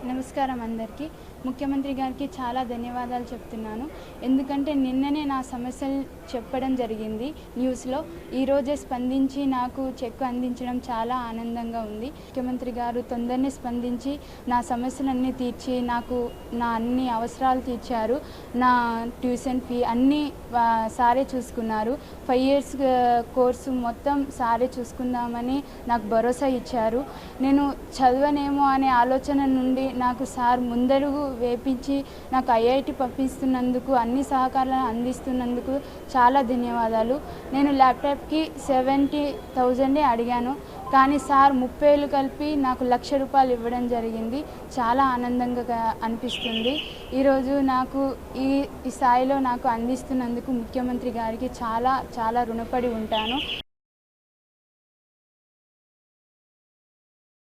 నమస్కారం అందరికీ. ముఖ్యమంత్రి గారికి చాలా ధన్యవాదాలు చెప్తున్నాను. ఎందుకంటే నిన్ననే నా సమస్యలు చెప్పడం జరిగింది న్యూస్లో. ఈరోజే స్పందించి నాకు చెక్ అందించడం చాలా ఆనందంగా ఉంది. ముఖ్యమంత్రి గారు తొందరనే స్పందించి నా సమస్యలన్నీ తీర్చి నాకు నా అన్ని అవసరాలు తీర్చారు. నా ట్యూషన్ ఫీ అన్నీ సారే చూసుకున్నారు. 5 years కోర్సు మొత్తం సారే చూసుకుందామని నాకు భరోసా ఇచ్చారు. నేను చదవనేమో అనే ఆలోచన నుండి నాకు సార్ ముందడుగు వేపించి నాకు ఐఐటి పంపిస్తున్నందుకు, అన్ని సహకారాలను అందిస్తున్నందుకు చాలా ధన్యవాదాలు. నేను ల్యాప్టాప్కి 70,000 అడిగాను, కానీ సార్ 30,000 కలిపి నాకు ₹1,00,000 ఇవ్వడం జరిగింది. చాలా ఆనందంగా అనిపిస్తుంది. ఈరోజు నాకు ఈ స్థాయిలో నాకు అందిస్తున్నందుకు ముఖ్యమంత్రి గారికి చాలా చాలా రుణపడి ఉంటాను.